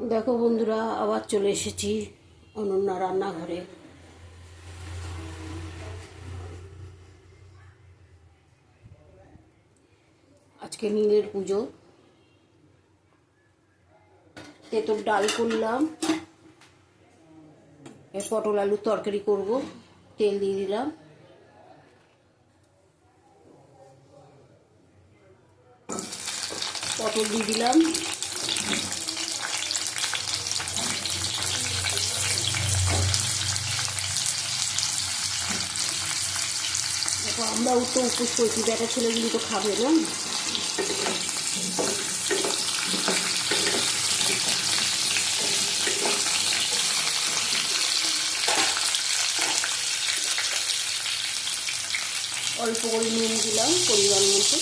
দেখো বন্ধুরা, আবার চলে এসেছি অনন্যা রান্নাঘরে। আজকে নীলের পুজো। তেঁতুল ডাল করলাম, পটল আলুর তরকারি করব। তেল দিয়ে দিলাম, পটল দিয়ে দিলাম, দেখো আমরাও তো উপোস করছি, বেটা ছেলেগুলি তো খাবে না। অল্প করে নুন দিলাম পরিমাণ মতো,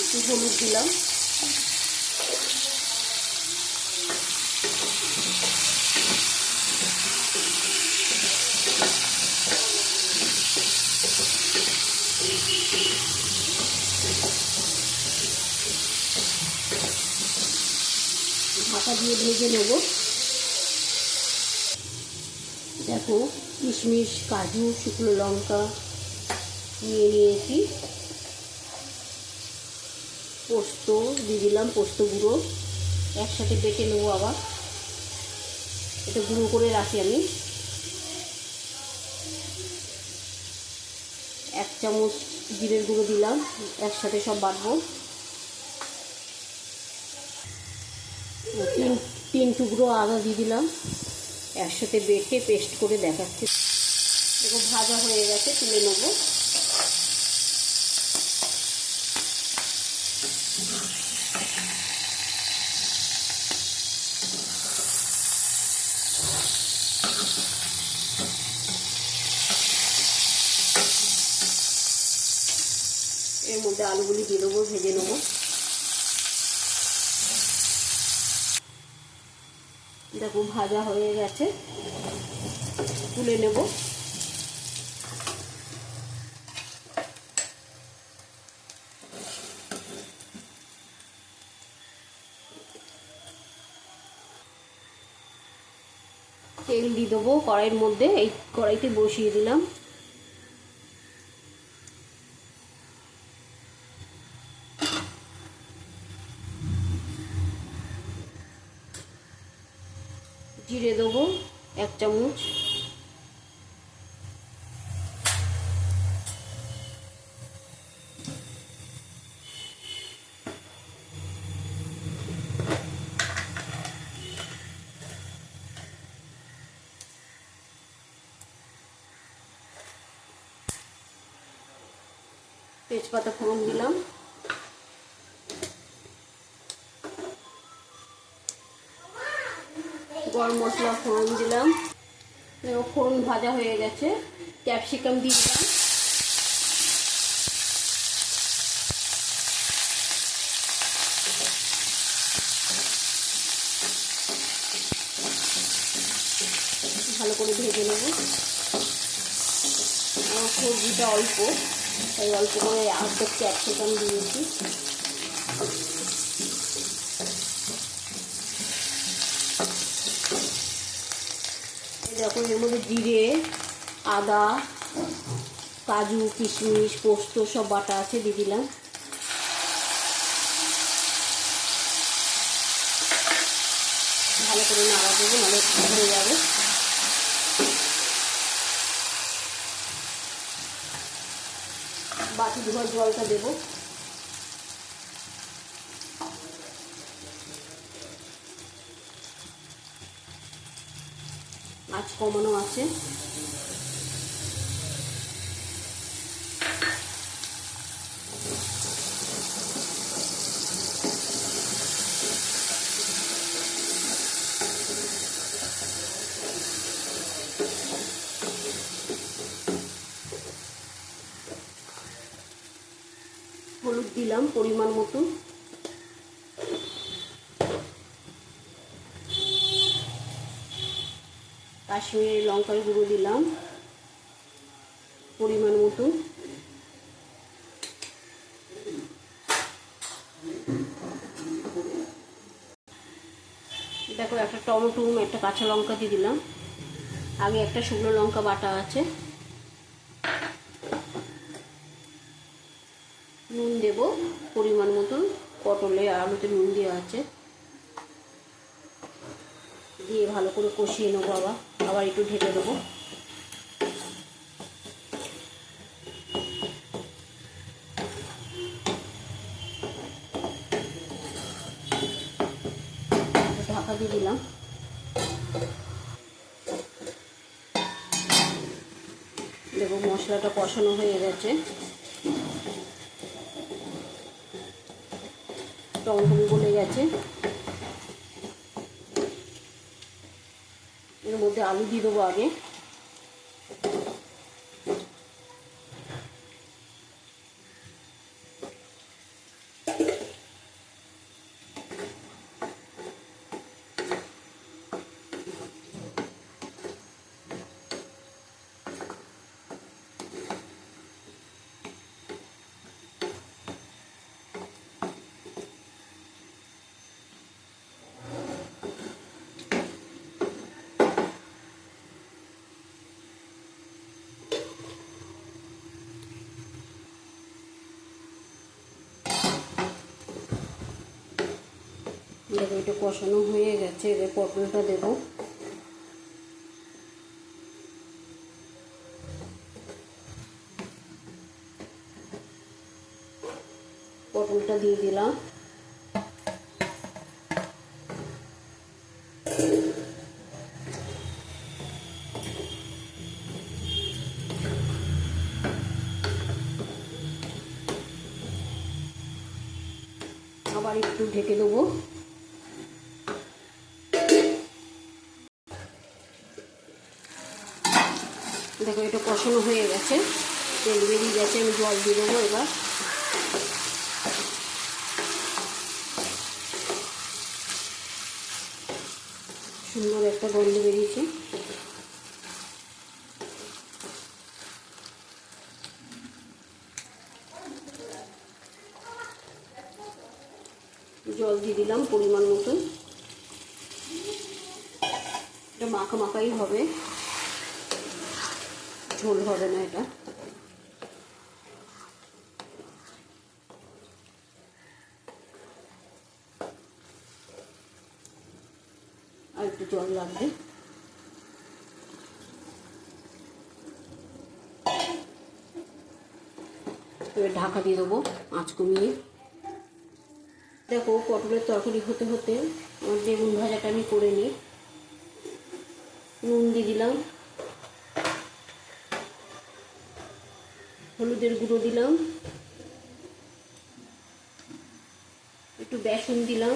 একটু হলুদ দিলাম, ঢাকা দিয়ে ভেজে নেব। দেখো কিশমিশ, কাজু, শুকনো লঙ্কা নিয়ে নিয়েছি, পোস্ত দিয়ে দিলাম, পোস্ত গুঁড়ো একসাথে বেটে নেবো। আবার এটা গুঁড়ো করে রাখি আমি। 1 চামচ জিরের গুঁড়ো দিলাম, একসাথে সব বাটবো। 3 টুকরো আদা দিয়ে দিলাম, একসাথে বেটে পেস্ট করে দেখাচ্ছি। দেখো ভাজা হয়ে গেছে, তুলে নেবো। এর মধ্যে আলুগুলি দিয়ে দেবো, ভেজে নেবো। দেখো ভাজা হয়ে গেছে, তুলে নেব। তেল দিয়ে দেবো কড়াইয়ের মধ্যে, এই কড়াইতে বসিয়ে দিলাম। জিরে দেবো 1 চামচ, তেজপাতা ফোড়ন দিলাম, গরম মশলা ফোড়ন দিলাম। দেখো ফোড়ন ভাজা হয়ে গেছে, ক্যাপসিকাম দিয়ে দিলাম, ভালো করে ভেজে নেব। সবজিটা অল্প, তাই অল্প করে অর্ধেক ক্যাপসিকাম দিয়েছি। দেখো এর মধ্যে জিরে, আদা, কাজু, কিশমিশ, পোস্ত সব বাটা আছে, দিয়ে দিলাম। ভালো করে নাড়া দেবো, নাহলে ধরে যাবে। বাকি ধোয়ার জলটা দেবো। আঁচ কমানো আছে। হলুদ দিলাম পরিমাণ মতো, কাশ্মীরি লঙ্কার গুঁড়ো দিলাম পরিমাণ মতো, দেখো একটা টমেটো, একটা কাঁচা লঙ্কা দিয়ে দিলাম। আগে একটা শুকনো লঙ্কা বাটা আছে। নুন দেব পরিমাণ মতন, পটলে আর আলুতে নুন দেওয়া আছে। দিয়ে ভালো করে কষিয়ে নেবো। আবার একটু ঢেকে দেবো। ঢাকা দিয়ে দিলাম। দেখো মশলাটা কষানো হয়ে গেছে, টমেটো গলে গেছে। এর মধ্যে আলু দিয়ে দেবো আগে। দেখো এটা কষানো হয়ে গেছে। এবার পটলটা দেবো। পটলটা দিয়ে দিলাম। আবার একটু ঢেকে দেবো। দেখো এটা কষানো হয়ে গেছে, তেল বেরিয়ে গেছে। আমি জল দিয়ে দেবো এবার। সুন্দর একটা গন্ধ বেরিয়েছে। জল দিয়ে দিলাম পরিমাণ মতন। এটা মাখা মাখাই হবে, ঝোল হবে না এটা। আর একটু জল লাগবে। এবার ঢাকা দিয়ে দেবো আঁচ কমিয়ে। দেখো পটলের তরকারি হতে হতে আমার বেগুন ভাজাটা আমি করে নিই। নুন দিয়ে দিলাম, হলুদের গুঁড়ো দিলাম, একটু বেসন দিলাম,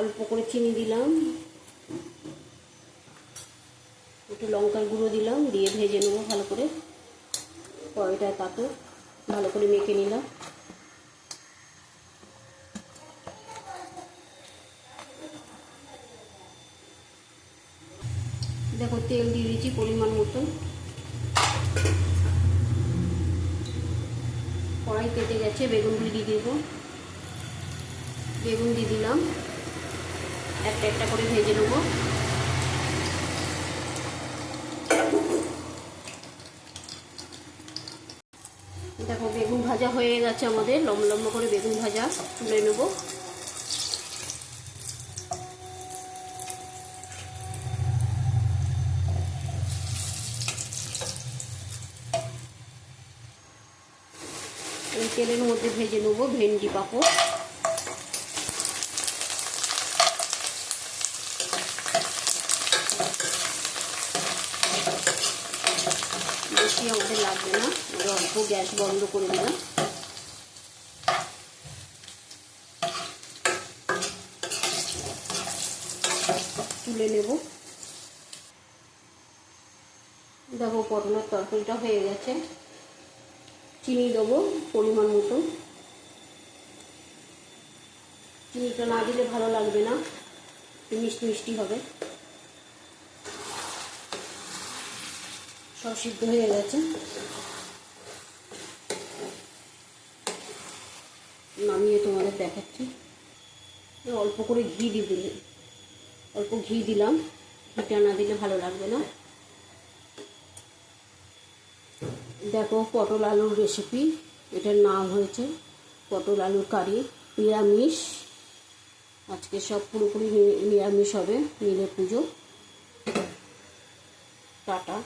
অল্প করে চিনি দিলাম, একটু লঙ্কার গুঁড়ো দিলাম। দিয়ে ভেজে নেবো ভালো করে। কড়াইটায় পাতো ভালো করে মেখে নিলাম। দেখো তেল দিয়ে দিয়েছি পরিমাণ মতন। কড়াই কেটে গেছে, বেগুনগুলি দিয়ে দেবো। বেগুন দিয়ে দিলাম, একটা একটা করে ভেজে নেবো। দেখো বেগুন ভাজা হয়ে গেছে আমাদের। লম্বা লম্বা করে বেগুন ভাজা তুলে নেবো। এই তেলের মধ্যে ভেজে নেবো ভেন্ডি পাঁপড়। বেশি আমাদের লাগবে না, অল্প গ্যাস বন্ধ করে দিলাম। তুলে নেব। দেখো পটলের তরকারিটা হয়ে গেছে। চিনি দেবো পরিমাণ মতো। চিনিটা না দিলে ভালো লাগবে না, মিষ্টি মিষ্টি হবে। সব সিদ্ধ হয়ে গেছে। নামিয়ে তোমাদের দেখাচ্ছি। অল্প করে ঘি দিয়ে দিলে, অল্প ঘি দিলাম, ঘিটা না দিলে ভালো লাগবে না। দেখো পটল আলুর রেসিপি, এটার নাম হয়েছে পটল আলুর কারি, নিরামিষ। আজকে সব পুরোপুরি নিরামিষ হবে, নীলে পুজো। টাটা।